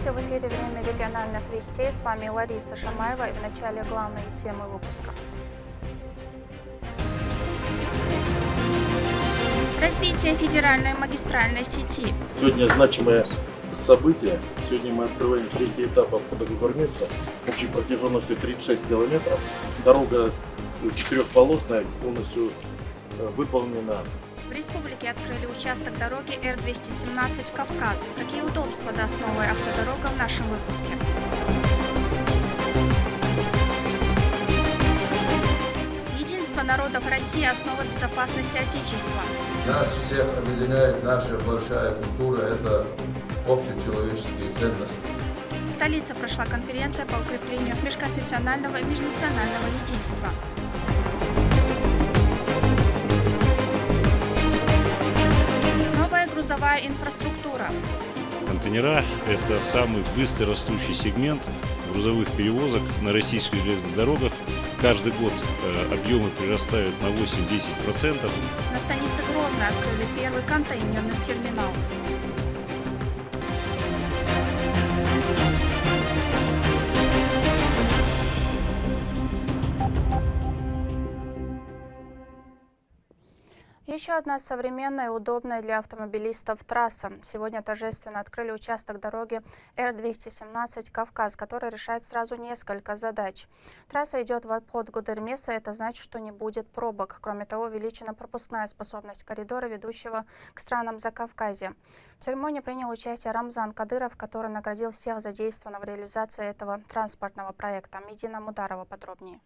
Здравствуйте, в эфире «Время региональных вестей». С вами Лариса Шамаева и в начале главные темы выпуска. Развитие федеральной магистральной сети. Сегодня значимое событие. Сегодня мы открываем третий этап обхода Гудермеса общей протяженностью 36 километров. Дорога четырехполосная, полностью выполнена. В республике открыли участок дороги Р-217 «Кавказ». Какие удобства даст новая автодорога в нашем выпуске? Единство народов России – основа безопасности Отечества. Нас всех объединяет наша большая культура, это общечеловеческие ценности. В столице прошла конференция по укреплению межконфессионального и межнационального единства. Новая грузовая инфраструктура. Контейнера – это самый быстро растущий сегмент грузовых перевозок на российских железных дорогах. Каждый год объемы прирастают на 8-10%. На станице Грозно открыли первый контейнерный терминал. Еще одна современная и удобная для автомобилистов трасса. Сегодня торжественно открыли участок дороги Р-217 «Кавказ», который решает сразу несколько задач. Трасса идет в обход Гудермеса, это значит, что не будет пробок. Кроме того, увеличена пропускная способность коридора, ведущего к странам Закавказья. В церемонии принял участие Рамзан Кадыров, который наградил всех задействованных в реализации этого транспортного проекта. Медина Мударова подробнее.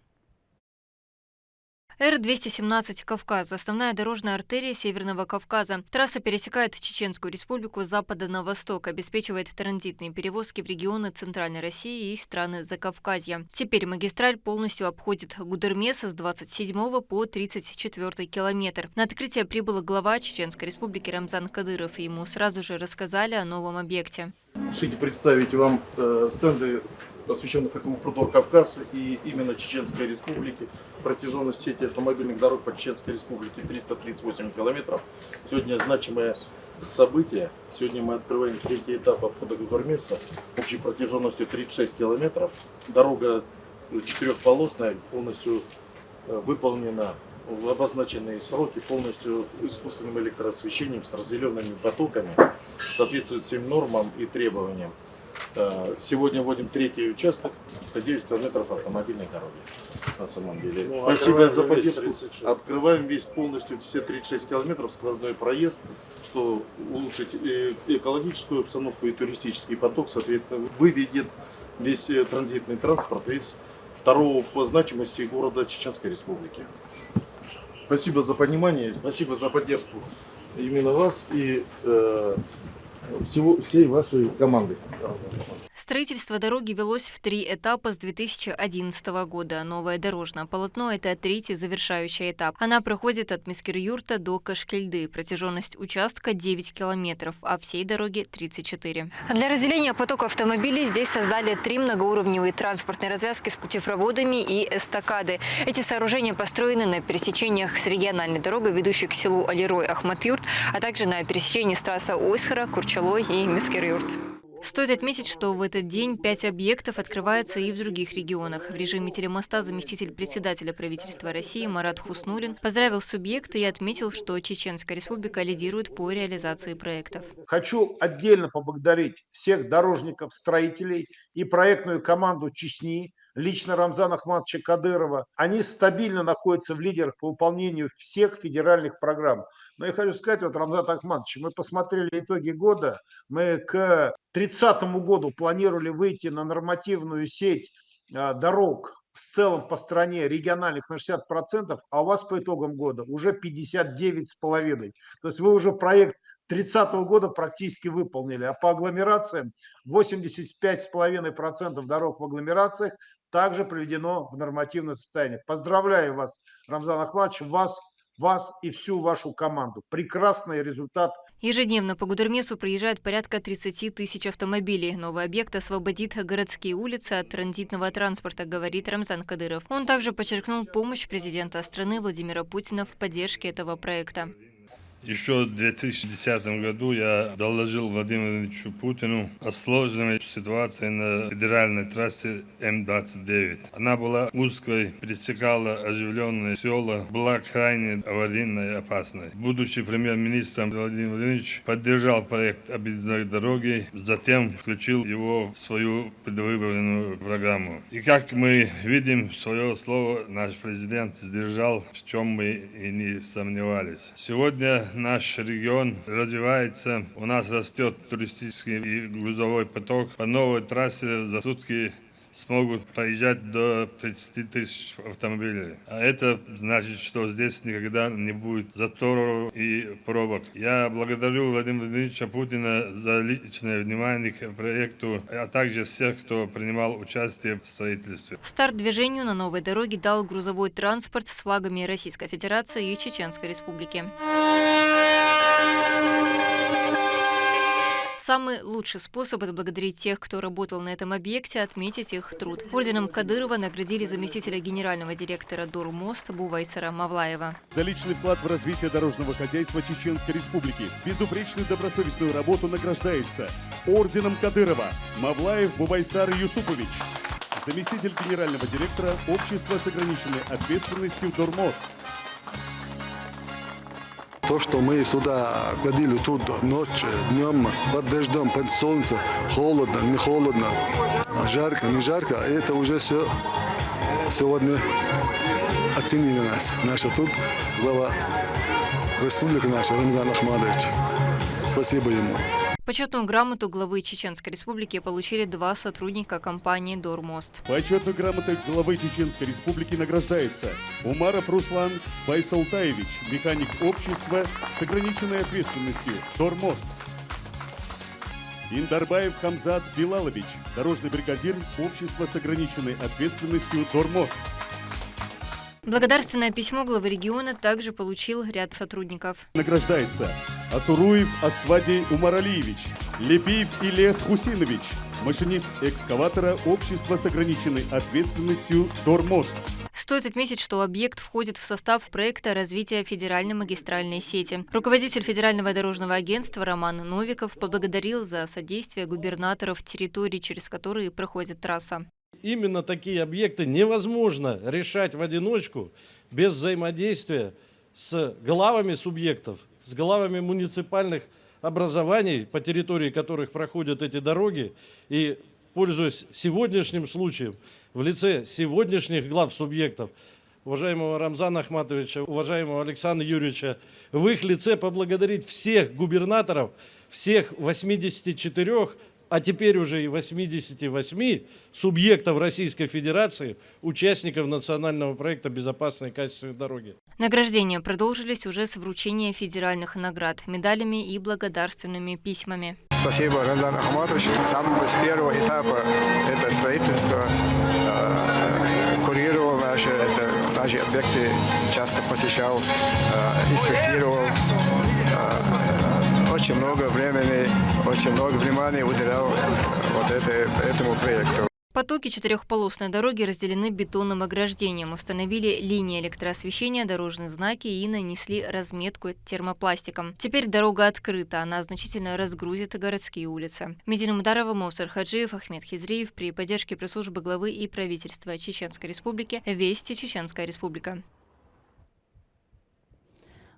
Р-217 «Кавказ» – основная дорожная артерия Северного Кавказа. Трасса пересекает Чеченскую республику с запада на восток, обеспечивает транзитные перевозки в регионы Центральной России и страны Закавказья. Теперь магистраль полностью обходит Гудермес с 27 по 34 километр. На открытие прибыл глава Чеченской республики Рамзан Кадыров, и ему сразу же рассказали о новом объекте. Решите представить вам стенды, посвященных этому фронту Кавказа и именно Чеченской республики. Протяженность сети автомобильных дорог по Чеченской республике 338 километров. Сегодня значимое событие. Сегодня мы открываем третий этап обхода Гудермеса общей протяженностью 36 километров. Дорога четырехполосная, полностью выполнена в обозначенные сроки, полностью искусственным электроосвещением с разделенными потоками, соответствует всем нормам и требованиям. Сегодня вводим третий участок, это 9 километров автомобильной дороги. На самом деле. Спасибо за поддержку. Открываем весь полностью все 36 километров, сквозной проезд, что улучшит экологическую обстановку и туристический поток, соответственно, выведет весь транзитный транспорт из второго по значимости города Чеченской республики. Спасибо за понимание, спасибо за поддержку именно вас и всей вашей команды. Строительство дороги велось в 3 этапа с 2011 года. Новое дорожное полотно – это третий завершающий этап. Она проходит от Мескер-Юрта до Кашкельды. Протяженность участка 9 километров, а всей дороги 34. Для разделения потока автомобилей здесь создали 3 многоуровневые транспортные развязки с путепроводами и эстакады. Эти сооружения построены на пересечениях с региональной дорогой, ведущей к селу Алирой-Ахмат-Юрт, а также на пересечении с трассы Ойсхара, Курчалой и Мескер-Юрт. Стоит отметить, что в этот день 5 объектов открываются и в других регионах. В режиме телемоста заместитель председателя правительства России Марат Хуснуллин поздравил субъекты и отметил, что Чеченская республика лидирует по реализации проектов. Хочу отдельно поблагодарить всех дорожников, строителей и проектную команду Чечни, лично Рамзана Ахматовича Кадырова. Они стабильно находятся в лидерах по выполнению всех федеральных программ. Но я хочу сказать, вот, Рамзан Ахматович, мы посмотрели итоги года, мы к 2030 году планировали выйти на нормативную сеть дорог в целом по стране региональных на 60%, а у вас по итогам года уже 59,5%. То есть вы уже проект 30 года практически выполнили, а по агломерациям 85,5% дорог в агломерациях также приведено в нормативное состояние. Поздравляю вас, Рамзан Ахматович, вас и всю вашу команду. Прекрасный результат. Ежедневно по Гудермесу проезжает порядка 30 тысяч автомобилей. Новый объект освободит городские улицы от транзитного транспорта, говорит Рамзан Кадыров. Он также подчеркнул помощь президента страны Владимира Путина в поддержке этого проекта. Еще в 2010 году я доложил Владимиру Владимировичу Путину о сложной ситуации на федеральной трассе М-29. Она была узкой, пересекала оживленные села, была крайне аварийной и опасной. Будучи премьер-министром, Владимир Владимирович поддержал проект объездной дороги, затем включил его в свою предвыборную программу. И как мы видим, свое слово наш президент сдержал, в чем мы и не сомневались. Сегодня наш регион развивается, у нас растет туристический и грузовой поток. По новой трассе за сутки смогут проезжать до 30 тысяч автомобилей. А это значит, что здесь никогда не будет заторов и пробок. Я благодарю Владимира Владимировича Путина за личное внимание к проекту, а также всех, кто принимал участие в строительстве. Старт движению на новой дороге дал грузовой транспорт с флагами Российской Федерации и Чеченской Республики. Самый лучший способ отблагодарить тех, кто работал на этом объекте, отметить их труд. Орденом Кадырова наградили заместителя генерального директора Дормост Бувайсара Мавлаева. За личный вклад в развитие дорожного хозяйства Чеченской Республики, безупречную добросовестную работу награждается орденом Кадырова Мавлаев Бувайсар Юсупович, заместитель генерального директора Общества с ограниченной ответственностью Дормост. То, что мы сюда ходили тут ночью, днем, под дождем, под солнцем, холодно, не холодно, жарко, не жарко, это уже все сегодня оценили нас. Наш тут глава республики наша Рамзан Ахмадович. Спасибо ему. Почетную грамоту главы Чеченской Республики получили 2 сотрудника компании «Дормост». Почетной грамотой главы Чеченской Республики награждается Умаров Руслан Байсалтаевич, механик общества с ограниченной ответственностью «Дормост». Индарбаев Хамзат Билалович, дорожный бригадир общества с ограниченной ответственностью «Дормост». Благодарственное письмо главы региона также получил ряд сотрудников. Награждается Асуруев Асвадий Умаралиевич, Лепиев Ильяс Хусинович, машинист экскаватора общества с ограниченной ответственностью «Дормост». Стоит отметить, что объект входит в состав проекта развития федеральной магистральной сети. Руководитель Федерального дорожного агентства Роман Новиков поблагодарил за содействие губернаторов территорий, через которые проходит трасса. Именно такие объекты невозможно решать в одиночку без взаимодействия с главами субъектов, с главами муниципальных образований, по территории которых проходят эти дороги. И, пользуясь сегодняшним случаем, в лице сегодняшних глав субъектов, уважаемого Рамзана Ахматовича, уважаемого Александра Юрьевича, в их лице поблагодарить всех губернаторов, всех 84, а теперь уже и 88 субъектов Российской Федерации, участников национального проекта «Безопасные и качественные дороги». Награждения продолжились уже с вручения федеральных наград, медалями и благодарственными письмами. Спасибо, Рамзан Ахматович. С первого этапа это строительство курировал наши объекты, часто посещал, инспектировал. Очень много времени, очень много внимания уделял этому проекту. Потоки четырехполосной дороги разделены бетонным ограждением, установили линии электроосвещения, дорожные знаки и нанесли разметку термопластиком. Теперь дорога открыта, она значительно разгрузит городские улицы. Медина Мударова, Мовсар Хаджиев, Ахмед Хизриев при поддержке пресс-службы главы и правительства Чеченской Республики. Вести, Чеченская Республика.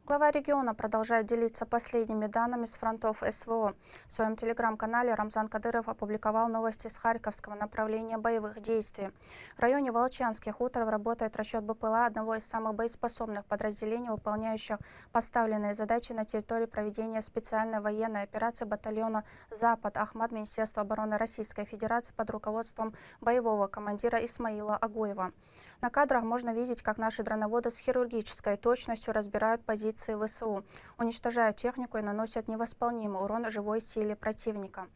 Глава региона продолжает делиться последними данными с фронтов СВО. В своем телеграм-канале Рамзан Кадыров опубликовал новости с Харьковского направления боевых действий. В районе Волчанских хуторов работает расчет БПЛА, одного из самых боеспособных подразделений, выполняющих поставленные задачи на территории проведения специальной военной операции батальона «Запад» Ахмад Министерства обороны Российской Федерации под руководством боевого командира Исмаила Агуева. На кадрах можно видеть, как наши дроноводы с хирургической точностью разбирают позиции ВСУ, уничтожают технику и наносят невосполнимый урон живой силе противника.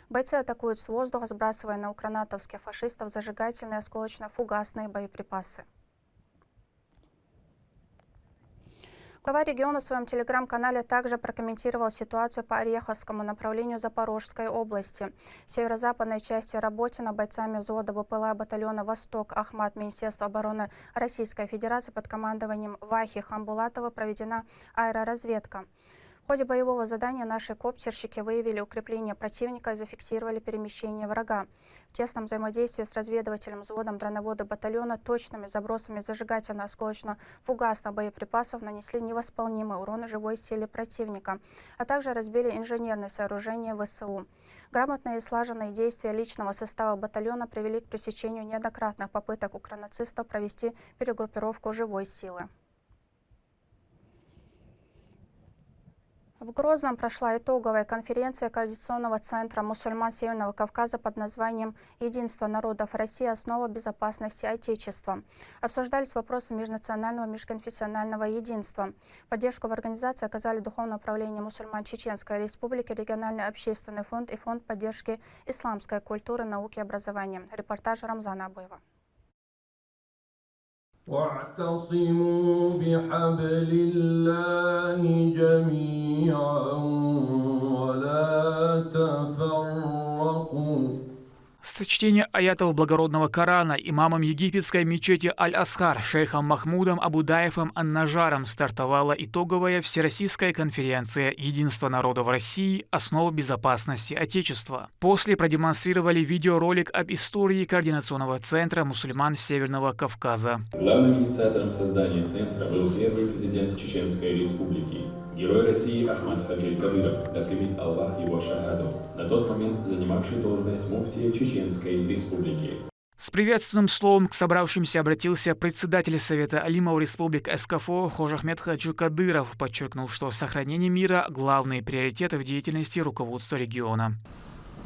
Бойцы атакуют с воздуха, сбрасывая на укронатовских фашистов зажигательные осколочно-фугасные боеприпасы. Глава региона в своем телеграм-канале также прокомментировал ситуацию по Ореховскому направлению Запорожской области. В северо-западной части Работино бойцами взвода БПЛА батальона «Восток» Ахмад Министерства обороны Российской Федерации под командованием Вахи Хамбулатова проведена аэроразведка. В ходе боевого задания наши коптерщики выявили укрепление противника и зафиксировали перемещение врага. В тесном взаимодействии с разведывателем взводом дроновода батальона точными забросами зажигательно-осколочно-фугасных боеприпасов нанесли невосполнимый урон живой силе противника, а также разбили инженерные сооружения ВСУ. Грамотные и слаженные действия личного состава батальона привели к пресечению неоднократных попыток укронацистов провести перегруппировку живой силы. В Грозном прошла итоговая конференция Координационного центра мусульман Северного Кавказа под названием «Единство народов России. Основа безопасности Отечества». Обсуждались вопросы межнационального межконфессионального единства. Поддержку в организации оказали Духовное управление мусульман Чеченской Республики, Региональный общественный фонд и Фонд поддержки исламской культуры, науки и образования. Репортаж Рамзана Абыева. واعتصموا بحبل الله جميعا ولا تفرقوا. Сочтение аятов благородного Корана имамом египетской мечети Аль-Асхар шейхом Махмудом Абудаевым Ан-Нажаром стартовала итоговая всероссийская конференция «Единство народов России. Основа безопасности Отечества». После продемонстрировали видеоролик об истории Координационного центра мусульман Северного Кавказа. Главным инициатором создания центра был первый президент Чеченской Республики, герой России Ахмад Хаджи Кадыров, да примет Аллах его шахаду, на тот момент занимавший должность муфтия Чеченской Республики. С приветственным словом к собравшимся обратился председатель Совета алимов Республик СКФО Хожахмед Хаджи Кадыров, подчеркнув, что сохранение мира – главный приоритет в деятельности руководства региона.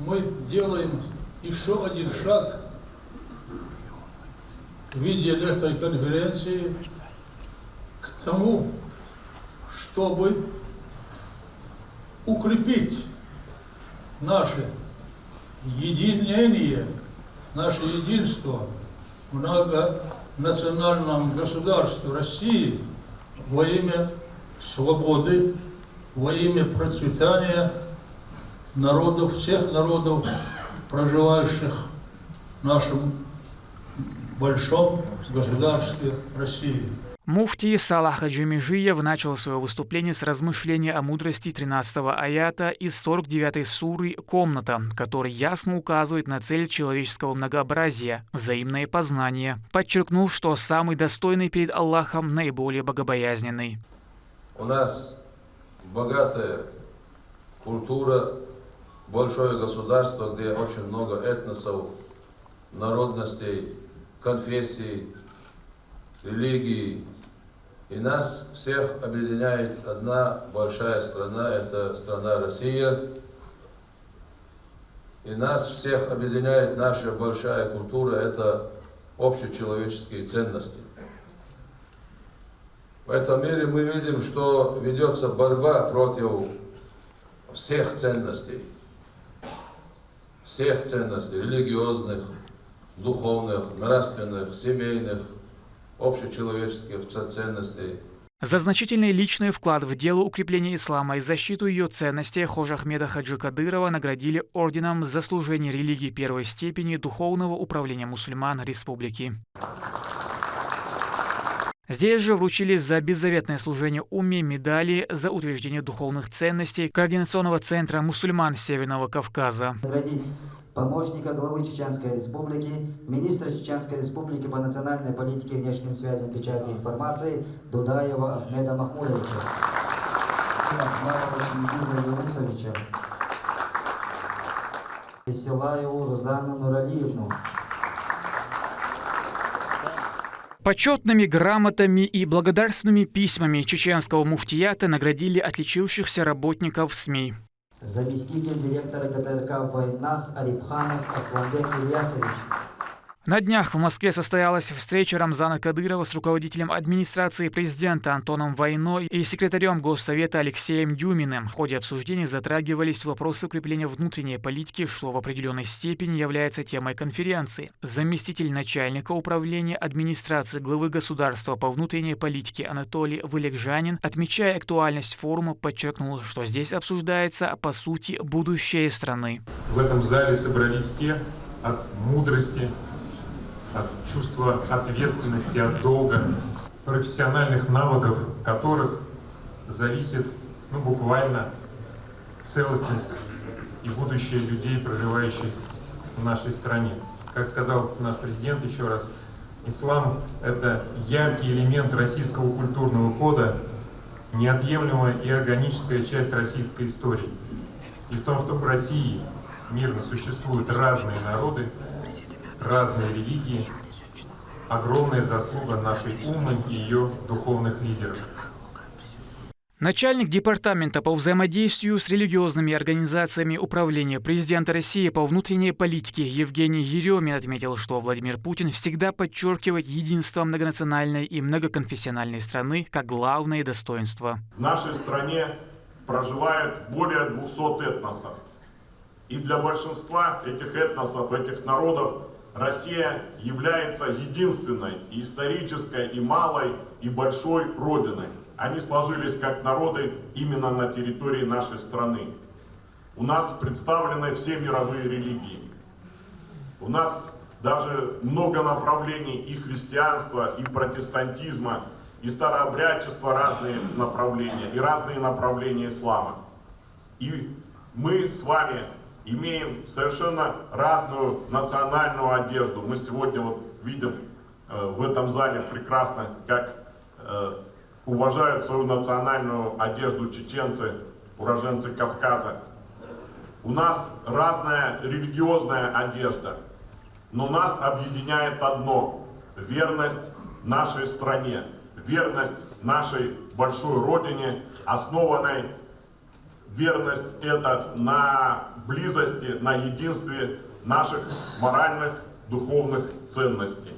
Мы делаем еще один шаг в виде этой конференции к тому, чтобы укрепить наше единение, наше единство в многонациональном государстве России во имя свободы, во имя процветания народов, всех народов, проживающих в нашем большом государстве России. Муфтий Салах Хаджи Межиев начал свое выступление с размышления о мудрости 13-го аята из 49-й суры «Комната», который ясно указывает на цель человеческого многообразия – взаимное познание, подчеркнув, что самый достойный перед Аллахом наиболее богобоязненный. У нас богатая культура, большое государство, где очень много этносов, народностей, конфессий, религий. И нас всех объединяет одна большая страна, это страна Россия. И нас всех объединяет наша большая культура, это общечеловеческие ценности. В этом мире мы видим, что ведется борьба против всех ценностей, религиозных, духовных, нравственных, семейных, общечеловеческих ценностей. За значительный личный вклад в дело укрепления ислама и защиту ее ценностей Хожа Ахмеда Хаджи Кадырова наградили орденом за служение религии первой степени Духовного управления мусульман Республики. Здесь же вручили за беззаветное служение умме медали за утверждение духовных ценностей Координационного центра мусульман Северного Кавказа. Помощника главы Чеченской Республики, министра Чеченской Республики по национальной политике, внешним связям, печати и информации Дудаева Ахмеда Махмудовича, Ахмадовича Юнусовича, Веселаеву Рузану Нуралиевну. Почетными грамотами и благодарственными письмами чеченского муфтията наградили отличившихся работников СМИ. Заместитель директора ГТРК в войнах Арипханов Асланбек Ильясович. На днях в Москве состоялась встреча Рамзана Кадырова с руководителем администрации президента Антоном Войно и секретарем Госсовета Алексеем Дюминым. В ходе обсуждений затрагивались вопросы укрепления внутренней политики, что в определенной степени является темой конференции. Заместитель начальника управления администрации главы государства по внутренней политике Анатолий Вылегжанин, отмечая актуальность форума, подчеркнул, что здесь обсуждается, по сути, будущее страны. В этом зале собрались те от мудрости, от чувства ответственности, от долга, профессиональных навыков, которых зависит буквально целостность и будущее людей, проживающих в нашей стране. Как сказал наш президент еще раз, ислам – это яркий элемент российского культурного кода, неотъемлемая и органическая часть российской истории. И в том, что в России мирно существуют разные народы, разные религии, огромная заслуга нашей умы и ее духовных лидеров. Начальник департамента по взаимодействию с религиозными организациями Управления президента России по внутренней политике Евгений Еремин отметил, что Владимир Путин всегда подчеркивает единство многонациональной и многоконфессиональной страны как главное достоинство. В нашей стране проживает более 200 этносов. И для большинства этих этносов, этих народов Россия является единственной и исторической, и малой, и большой родиной. Они сложились как народы именно на территории нашей страны. У нас представлены все мировые религии. У нас даже много направлений и христианства, и протестантизма, и старообрядчества, разные направления, и разные направления ислама. И мы с вами имеем совершенно разную национальную одежду. Мы сегодня вот видим в этом зале прекрасно, как уважают свою национальную одежду чеченцы, уроженцы Кавказа. У нас разная религиозная одежда, но нас объединяет одно – верность нашей стране, верность нашей большой родине, основанной верность эта на близости, на единстве наших моральных, духовных ценностей.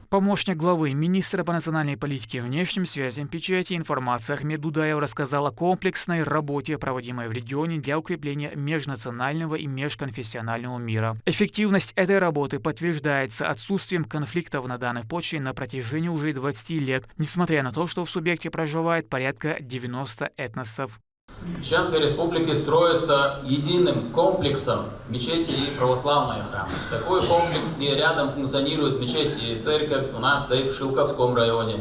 Помощник главы министра по национальной политике, внешним связям, печати и информации Ахмед Дудаев рассказал о комплексной работе, проводимой в регионе для укрепления межнационального и межконфессионального мира. Эффективность этой работы подтверждается отсутствием конфликтов на данной почве на протяжении уже 20 лет, несмотря на то, что в субъекте проживает порядка 90 этносов. В Чеченской Республике строится единым комплексом мечети и православные храмы. Такой комплекс, где рядом функционирует мечеть и церковь, у нас стоит в Шилковском районе,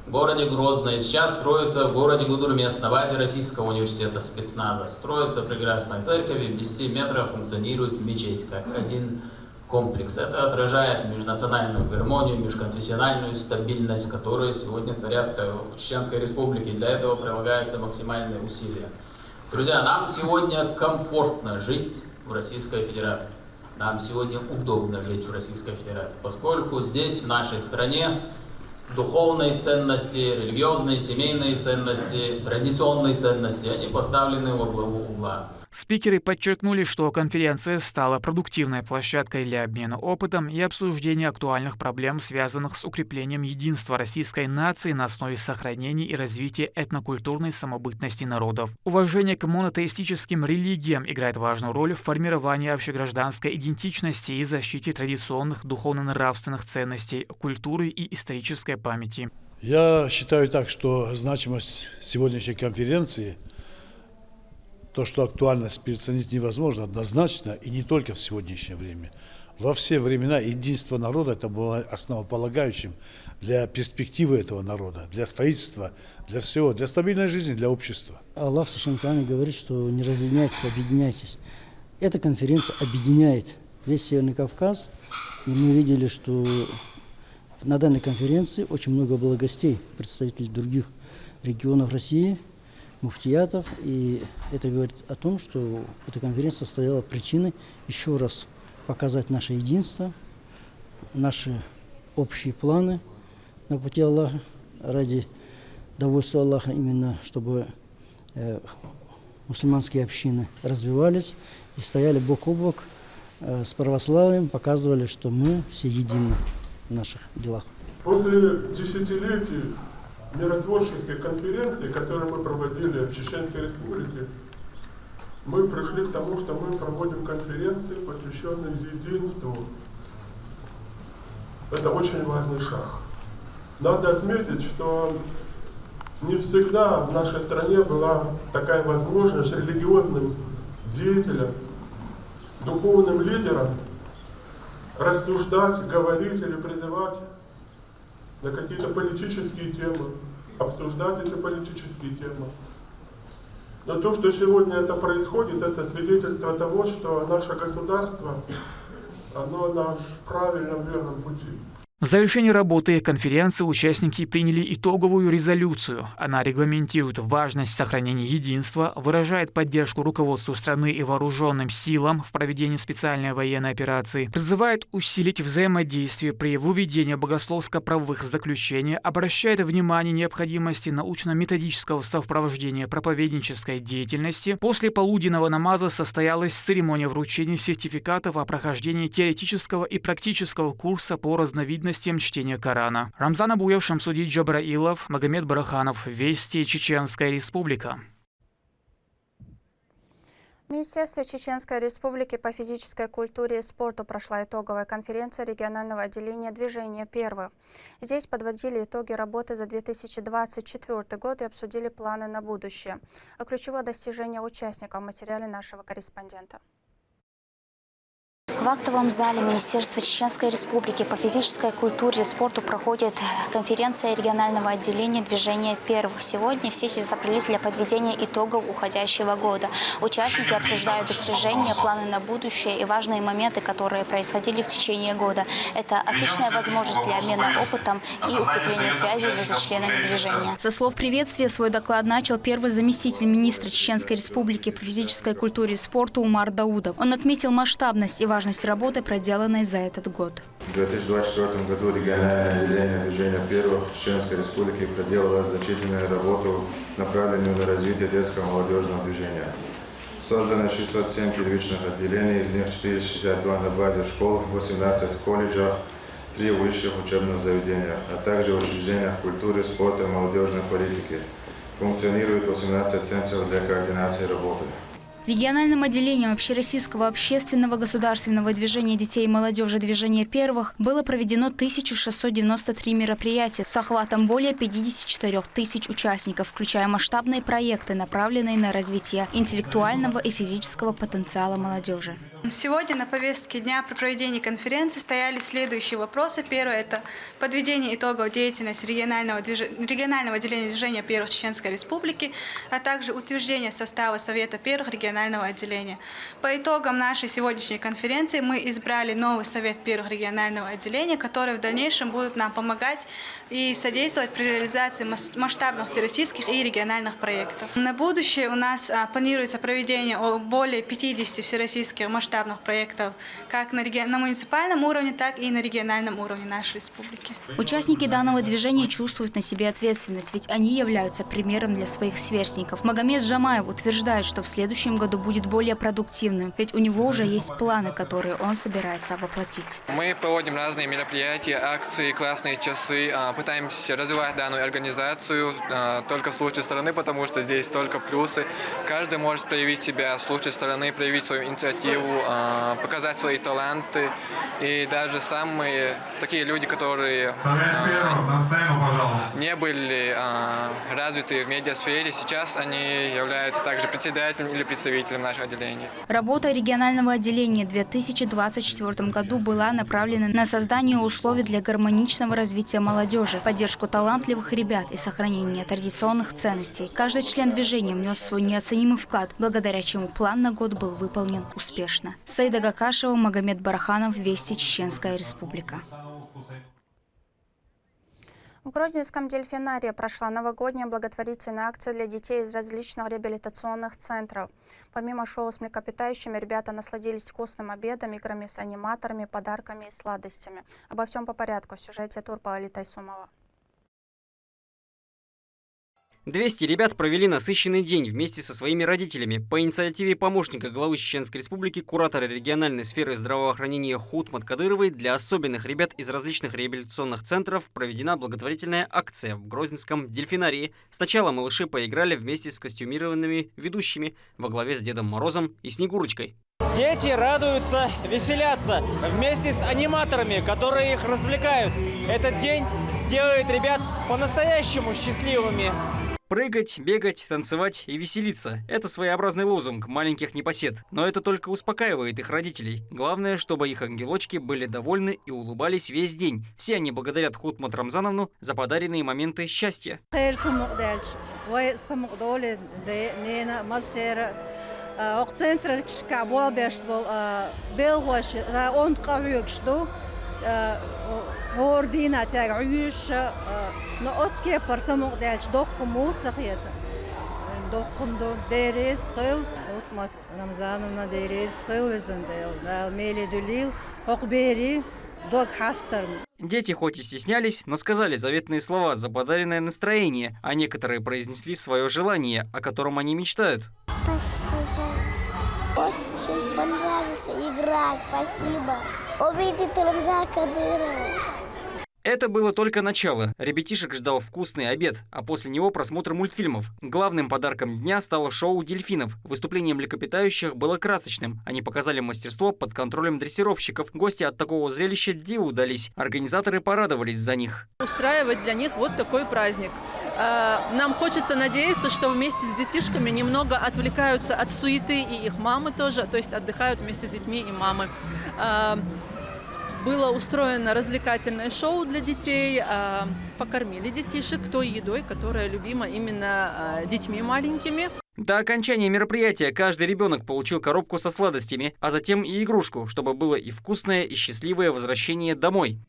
в городе Грозный. Сейчас строится в городе Гудурме на базе Российского университета спецназа. Строится прекрасная церковь, и в 10 метрах функционирует мечеть, как один комплекс. Это отражает межнациональную гармонию, межконфессиональную стабильность, которые сегодня царят в Чеченской Республике. Для этого прилагаются максимальные усилия. Друзья, нам сегодня комфортно жить в Российской Федерации. Нам сегодня удобно жить в Российской Федерации, поскольку здесь, в нашей стране, духовные ценности, религиозные, семейные ценности, традиционные ценности, они поставлены во главу угла. Спикеры подчеркнули, что конференция стала продуктивной площадкой для обмена опытом и обсуждения актуальных проблем, связанных с укреплением единства российской нации на основе сохранения и развития этнокультурной самобытности народов. Уважение к монотеистическим религиям играет важную роль в формировании общегражданской идентичности и защите традиционных духовно-нравственных ценностей, культуры и исторической памяти. Я считаю так, что значимость сегодняшней конференции, то, что актуальность переоценить невозможно, однозначно, и не только в сегодняшнее время. Во все времена единство народа это было основополагающим для перспективы этого народа, для строительства, для всего, для стабильной жизни, для общества. Аллах совершенно говорит, что не разъединяйтесь, объединяйтесь. Эта конференция объединяет весь Северный Кавказ, и мы видели, что на данной конференции очень много было гостей, представителей других регионов России, муфтиятов, и это говорит о том, что эта конференция стала причиной еще раз показать наше единство, наши общие планы на пути Аллаха, ради довольства Аллаха, именно чтобы мусульманские общины развивались и стояли бок о бок с православием, показывали, что мы все едины в наших делах. После десятилетий миротворческой конференции, которую мы проводили в Чеченской Республике, мы пришли к тому, что мы проводим конференции, посвященные единству. Это очень важный шаг. Надо отметить, что не всегда в нашей стране была такая возможность религиозным деятелям, духовным лидерам рассуждать, говорить или призывать на какие-то политические темы, обсуждать эти политические темы. Но то, что сегодня это происходит, это свидетельство того, что наше государство, оно на правильном, верном пути. В завершении работы конференции участники приняли итоговую резолюцию. Она регламентирует важность сохранения единства, выражает поддержку руководству страны и вооруженным силам в проведении специальной военной операции, призывает усилить взаимодействие при выведении богословско-правовых заключений, обращает внимание необходимости научно-методического сопровождения проповеднической деятельности. После полуденного намаза состоялась церемония вручения сертификатов о прохождении теоретического и практического курса по разновидностям чтения Корана. Рамзан Абуев, Шамсудин Джабраилов, Магомед Бараханов. Вести, Чеченская Республика. В Министерстве Чеченской Республики по физической культуре и спорту прошла итоговая конференция регионального отделения движения «Первых». Здесь подводили итоги работы за 2024 год и обсудили планы на будущее. О ключевых достижениях участников в материале нашего корреспондента. В актовом зале Министерства Чеченской Республики по физической культуре и спорту проходит конференция регионального отделения движения «Первых». Сегодня все собрались для подведения итогов уходящего года. Участники обсуждают достижения, планы на будущее и важные моменты, которые происходили в течение года. Это отличная возможность для обмена опытом и укрепления связи между членами движения. Со слов приветствия свой доклад начал первый заместитель министра Чеченской Республики по физической культуре и спорту Умар Даудов. Он отметил масштабность и важность работы, проделанной за этот год. В 2024 году региональное отделение движения «Первых» Чеченской Республики проделало значительную работу, направленную на развитие детского молодежного движения. Создано 607 первичных отделений, из них 462 на базе школ, 18 в колледжах, 3 высших учебных заведениях, а также в учреждениях культуры, спорта и молодежной политики. Функционирует 18 центров для координации работы. Региональным отделением общероссийского общественного государственного движения детей и молодежи движения «Первых» было проведено 1693 мероприятия с охватом более 54 тысяч участников, включая масштабные проекты, направленные на развитие интеллектуального и физического потенциала молодежи. Сегодня на повестке дня при проведении конференции стояли следующие вопросы. Первое – это подведение итогов деятельности регионального отделения движения «Первых» Чеченской Республики, а также утверждение состава Совета Первых регионального отделения. По итогам нашей сегодняшней конференции мы избрали новый Совет Первых регионального отделения, который в дальнейшем будет нам помогать и содействовать при реализации масштабных всероссийских и региональных проектов. На будущее у нас планируется проведение более 50 всероссийских масштабных проектов как на муниципальном уровне, так и на региональном уровне нашей республики. Участники данного движения чувствуют на себе ответственность, ведь они являются примером для своих сверстников. Магомед Жамаев утверждает, что в следующем году будет более продуктивным, ведь у него уже есть планы, которые он собирается воплотить. Мы проводим разные мероприятия, акции, классные часы, пытаемся развивать данную организацию только с лучшей стороны, потому что здесь только плюсы. Каждый может проявить себя с лучшей стороны, проявить свою инициативу, показать свои таланты. И даже самые такие люди, которые не были развиты в медиасфере, сейчас они являются также председателем или представителем нашего отделения. Работа регионального отделения в 2024 году была направлена на создание условий для гармоничного развития молодежи, поддержку талантливых ребят и сохранение традиционных ценностей. Каждый член движения внес свой неоценимый вклад, благодаря чему план на год был выполнен успешно. Саида Гакашева, Магомед Бараханов, Вести, Чеченская Республика. В Грозненском дельфинарии прошла новогодняя благотворительная акция для детей из различных реабилитационных центров. Помимо шоу с млекопитающими, ребята насладились вкусным обедом, играми с аниматорами, подарками и сладостями. Обо всем по порядку в сюжете Турпала Тайсумова. 200 ребят провели насыщенный день вместе со своими родителями. По инициативе помощника главы Чеченской Республики, куратора региональной сферы здравоохранения Хутмат Кадыровой для особенных ребят из различных реабилитационных центров проведена благотворительная акция в Грозненском дельфинарии. Сначала малыши поиграли вместе с костюмированными ведущими во главе с Дедом Морозом и Снегурочкой. Дети радуются, веселятся вместе с аниматорами, которые их развлекают. Этот день сделает ребят по-настоящему счастливыми. Прыгать, бегать, танцевать и веселиться – это своеобразный лозунг маленьких непосед. Но это только успокаивает их родителей. Главное, чтобы их ангелочки были довольны и улыбались весь день. Все они благодарят Хутмат Рамзановну за подаренные моменты счастья. Дети хоть и стеснялись, но сказали заветные слова за подаренное настроение, а некоторые произнесли свое желание, о котором они мечтают. Очень понравится играть, спасибо. Увидеть Рамзана Кадырова. Это было только начало. Ребятишек ждал вкусный обед, а после него просмотр мультфильмов. Главным подарком дня стало шоу дельфинов. Выступление млекопитающих было красочным. Они показали мастерство под контролем дрессировщиков. Гости от такого зрелища диву дались. Организаторы порадовались за них. Устраивать для них вот такой праздник. Нам хочется надеяться, что вместе с детишками немного отвлекаются от суеты, и их мамы тоже, то есть отдыхают вместе с детьми и мамы. Было устроено развлекательное шоу для детей, покормили детишек той едой, которая любима именно детьми маленькими. До окончания мероприятия каждый ребенок получил коробку со сладостями, а затем и игрушку, чтобы было и вкусное, и счастливое возвращение домой.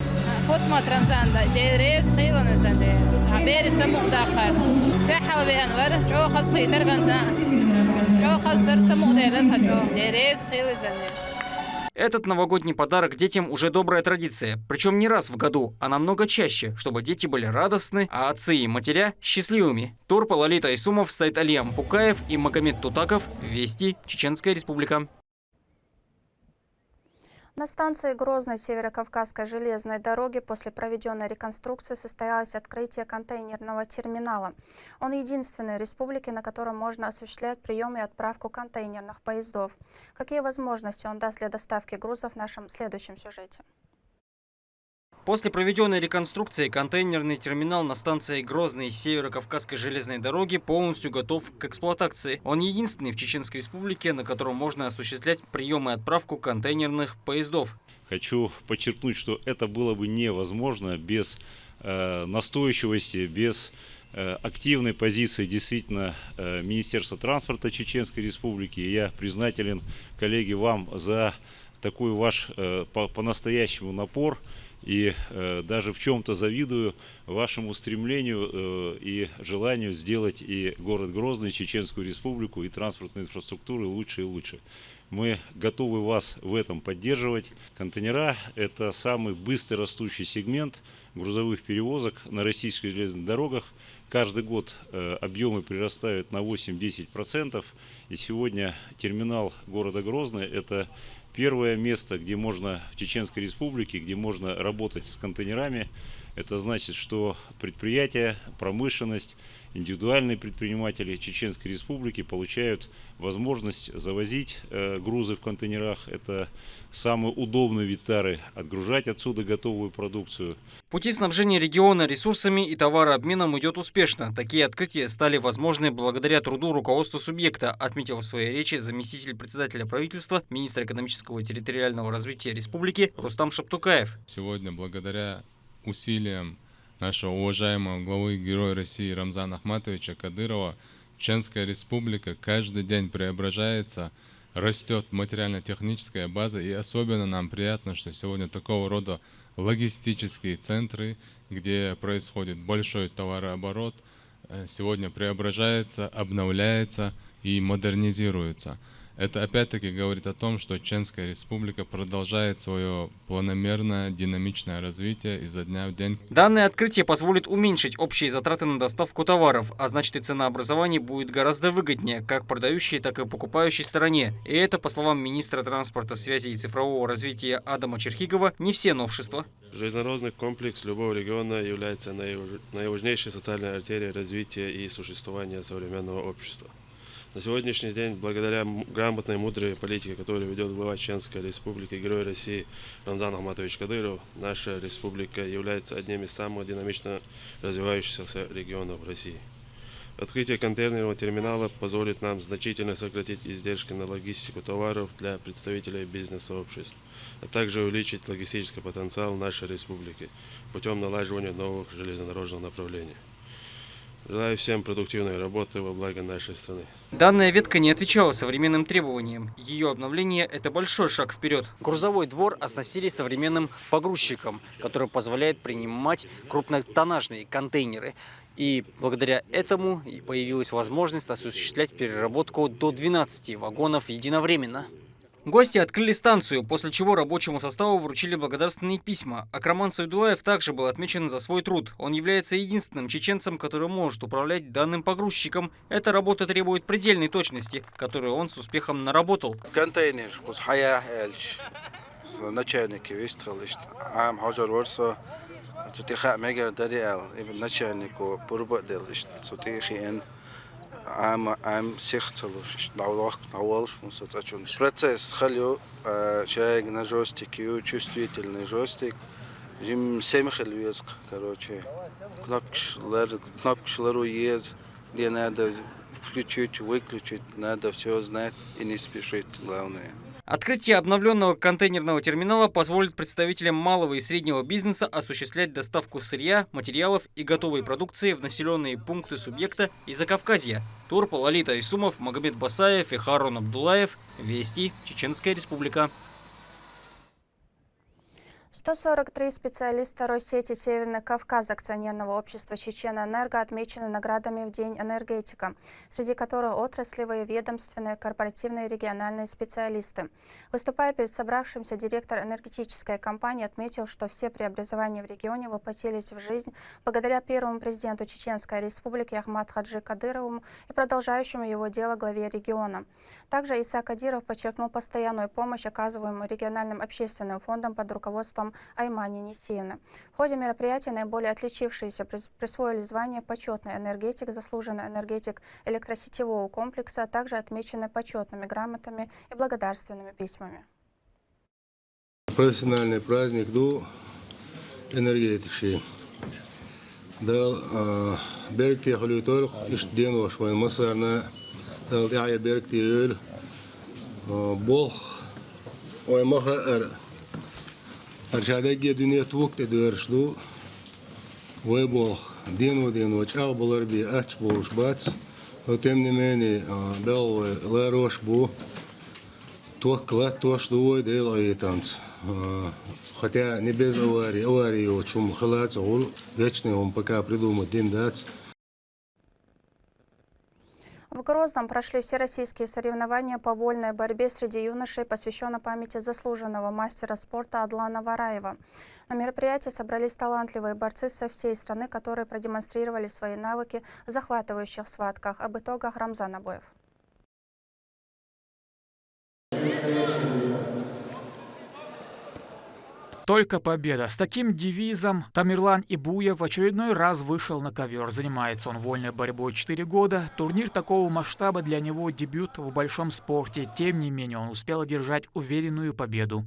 Этот новогодний подарок детям уже добрая традиция, причем не раз в году, а намного чаще, чтобы дети были радостны, а отцы и матеря счастливыми. Турпа, Лолита Исумов, Сайт Алиям Пукаев и Магомед Тутаков. Вести, Чеченская Республика. На станции Грозной Северокавказской железной дороги после проведенной реконструкции состоялось открытие контейнерного терминала. Он единственный в республике, на котором можно осуществлять прием и отправку контейнерных поездов. Какие возможности он даст для доставки грузов в нашем следующем сюжете? После проведенной реконструкции контейнерный терминал на станции Грозной Северокавказской железной дороги полностью готов к эксплуатации. Он единственный в Чеченской Республике, на котором можно осуществлять прием и отправку контейнерных поездов. Хочу подчеркнуть, что это было бы невозможно без настойчивости, без активной позиции действительно Министерства транспорта Чеченской Республики. И я признателен, коллеги, вам за такой ваш по-настоящему напор. И даже в чем-то завидую вашему стремлению и желанию сделать и город Грозный, Чеченскую Республику, и транспортную инфраструктуру лучше и лучше. Мы готовы вас в этом поддерживать. Контейнера – это самый быстро растущий сегмент грузовых перевозок на российских железных дорогах. Каждый год объемы прирастают на 8-10%. И сегодня терминал города Грозный – это первое место, где можно в Чеченской Республике, где можно работать с контейнерами. Это значит, что предприятия, промышленность, индивидуальные предприниматели Чеченской Республики получают возможность завозить грузы в контейнерах. Это самый удобный вид тары, отгружать отсюда готовую продукцию. Пути снабжения региона ресурсами и товарообменом идет успешно. Такие открытия стали возможны благодаря труду руководства субъекта, отметил в своей речи заместитель председателя правительства, министр экономического и территориального развития республики Рустам Шаптукаев. Сегодня благодаря усилиям нашего уважаемого главы Героя России Рамзана Ахматовича Кадырова Чеченская Республика каждый день преображается, растет материально-техническая база, и особенно нам приятно, что сегодня такого рода логистические центры, где происходит большой товарооборот, сегодня преображается, обновляется и модернизируется. Это опять-таки говорит о том, что Чеченская Республика продолжает свое планомерное, динамичное развитие изо дня в день. Данное открытие позволит уменьшить общие затраты на доставку товаров, а значит и ценообразование будет гораздо выгоднее как продающей, так и покупающей стороне. И это, по словам министра транспорта, связи и цифрового развития Адама Черхигова, не все новшества. Железнодорожный комплекс любого региона является наиважнейшей социальной артерией развития и существования современного общества. На сегодняшний день, благодаря грамотной, мудрой политике, которую ведет глава Чеченской Республики, Герой России Рамзан Ахматович Кадыров, наша республика является одним из самых динамично развивающихся регионов России. Открытие контейнерного терминала позволит нам значительно сократить издержки на логистику товаров для представителей бизнес-сообществ, а также увеличить логистический потенциал нашей республики путем налаживания новых железнодорожных направлений. Желаю всем продуктивной работы во благо нашей страны. Данная ветка не отвечала современным требованиям. Ее обновление – это большой шаг вперед. Грузовой двор оснастили современным погрузчиком, который позволяет принимать крупнотоннажные контейнеры. И благодаря этому и появилась возможность осуществлять переработку до 12 вагонов единовременно. Гости открыли станцию, после чего рабочему составу вручили благодарственные письма. Акраман Сайдулаев также был отмечен за свой труд. Он является единственным чеченцем, который может управлять данным погрузчиком. Эта работа требует предельной точности, которую он с успехом наработал. Контейнер, начальник عام سيختلوش نعوالش مساتشون процесс خليو شايق نجوستيك يو чувствительный жестик жим семихел веск короче кнопки ез где надо включить выключить надо все знать и не спешить главное. Открытие обновленного контейнерного терминала позволит представителям малого и среднего бизнеса осуществлять доставку сырья, материалов и готовой продукции в населенные пункты субъекта и Закавказья. Турпал, Лолита Исумов, Магомед Басаев и Харун Абдулаев. Вести. Чеченская Республика. 143 специалиста Россети Северный Кавказ акционерного общества «Чечена-Энерго» отмечены наградами в День энергетика, среди которых отраслевые, ведомственные, корпоративные и региональные специалисты. Выступая перед собравшимся, директор энергетической компании отметил, что все преобразования в регионе воплотились в жизнь благодаря первому президенту Чеченской Республики Ахмад Хаджи Кадырову и продолжающему его дело главе региона. Также Иса Кадиров подчеркнул постоянную помощь, оказываемую региональным общественным фондом под руководством Аймани Несиевны. В ходе мероприятия наиболее отличившиеся присвоили звание «Почетный энергетик», «Заслуженный энергетик электросетевого комплекса», а также отмечены почетными грамотами и благодарственными письмами. Профессиональный праздник до энергетики. Дал берегти халютор иштден вашвай масарна дал я берегти өл бол ой маха Арчадagi dünya tuğuk da dörüşlü, ve bol din uçağı bulur bir aç buluş bats, o temnemeni bel laroş bu, tuğuk klat toşlu oy değil ayetams. Хотя не без аварии очень халат, он вечный, он пока придумает день дац. В Грозном прошли всероссийские соревнования по вольной борьбе среди юношей, посвященной памяти заслуженного мастера спорта Адлана Вараева. На мероприятии собрались талантливые борцы со всей страны, которые продемонстрировали свои навыки в захватывающих схватках. Об итогах Рамзан Абоев. Только победа. С таким девизом Тамирлан Ибуев в очередной раз вышел на ковер. Занимается он вольной борьбой 4 года. Турнир такого масштаба для него дебют в большом спорте. Тем не менее, он успел одержать уверенную победу.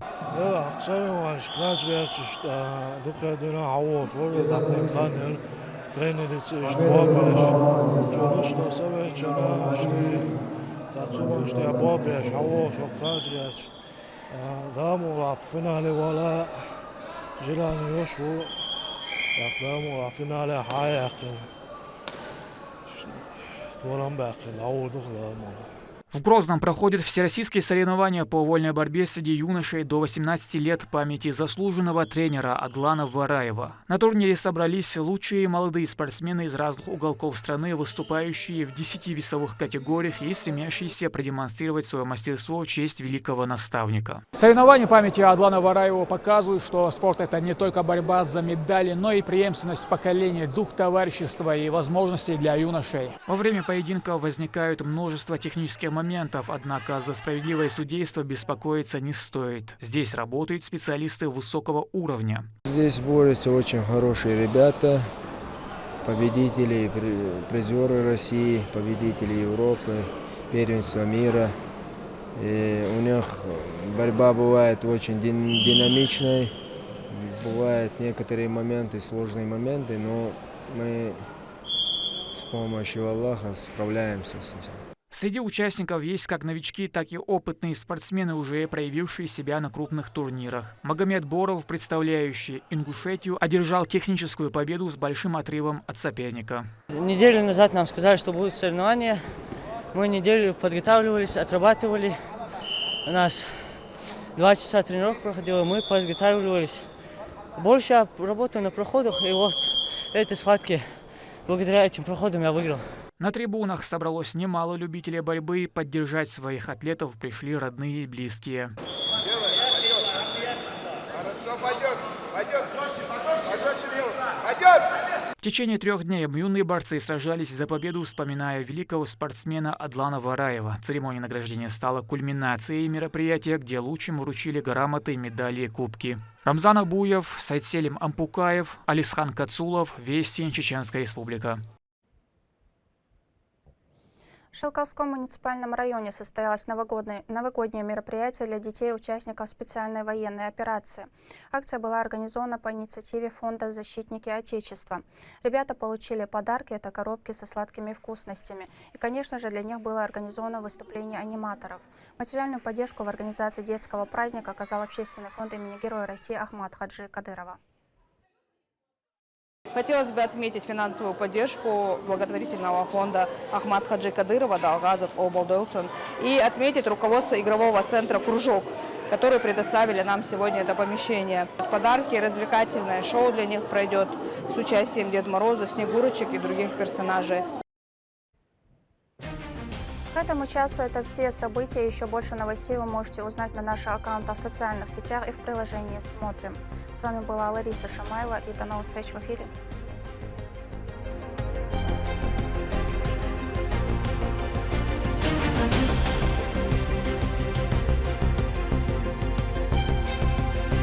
جيراني يشو يقدموا فينالي حياقل تورم باقل عود خلامون. В Грозном проходят всероссийские соревнования по вольной борьбе среди юношей до 18 лет памяти заслуженного тренера Адлана Вараева. На турнире собрались лучшие молодые спортсмены из разных уголков страны, выступающие в 10 весовых категориях и стремящиеся продемонстрировать свое мастерство в честь великого наставника. Соревнования памяти Адлана Вараева показывают, что спорт — это не только борьба за медали, но и преемственность поколений, дух товарищества и возможности для юношей. Во время поединка возникают множество технических моментов, однако за справедливое судейство беспокоиться не стоит. Здесь работают специалисты высокого уровня. Здесь борются очень хорошие ребята, победители, призеры России, победители Европы, первенства мира. И у них борьба бывает очень динамичной, бывают некоторые моменты, сложные моменты, но мы с помощью Аллаха справляемся с этим. Среди участников есть как новички, так и опытные спортсмены, уже проявившие себя на крупных турнирах. Магомед Боров, представляющий Ингушетию, одержал техническую победу с большим отрывом от соперника. Неделю назад нам сказали, что будут соревнования. Мы неделю подготавливались, отрабатывали. У нас 2 часа тренировок проходило, мы подготавливались. Больше я работаю на проходах, и вот этой схватки, благодаря этим проходам я выиграл. На трибунах собралось немало любителей борьбы. Поддержать своих атлетов пришли родные и близкие. В течение 3 дней юные борцы сражались за победу, вспоминая великого спортсмена Адлана Вараева. Церемония награждения стала кульминацией мероприятия, где лучшим вручили грамоты, медали и кубки. Рамзан Абуев, Сайдселим Ампукаев, Алисхан Кацулов, Вести, Чеченская Республика. В Шелковском муниципальном районе состоялось новогоднее мероприятие для детей участников специальной военной операции. Акция была организована по инициативе фонда «Защитники Отечества». Ребята получили подарки, это коробки со сладкими вкусностями. И, конечно же, для них было организовано выступление аниматоров. Материальную поддержку в организации детского праздника оказал общественный фонд имени Героя России Ахмат Хаджи Кадырова. Хотелось бы отметить финансовую поддержку благотворительного фонда Ахмат Хаджи Кадырова, Далгазов, Обалдолсон, и отметить руководство игрового центра «Кружок», которые предоставили нам сегодня это помещение. Подарки, развлекательное шоу для них пройдет с участием Деда Мороза, Снегурочек и других персонажей. К этому часу это все события. Еще больше новостей вы можете узнать на наших аккаунтах в социальных сетях и в приложении «Смотрим». С вами была Лариса Шамайло, и до новых встреч в эфире.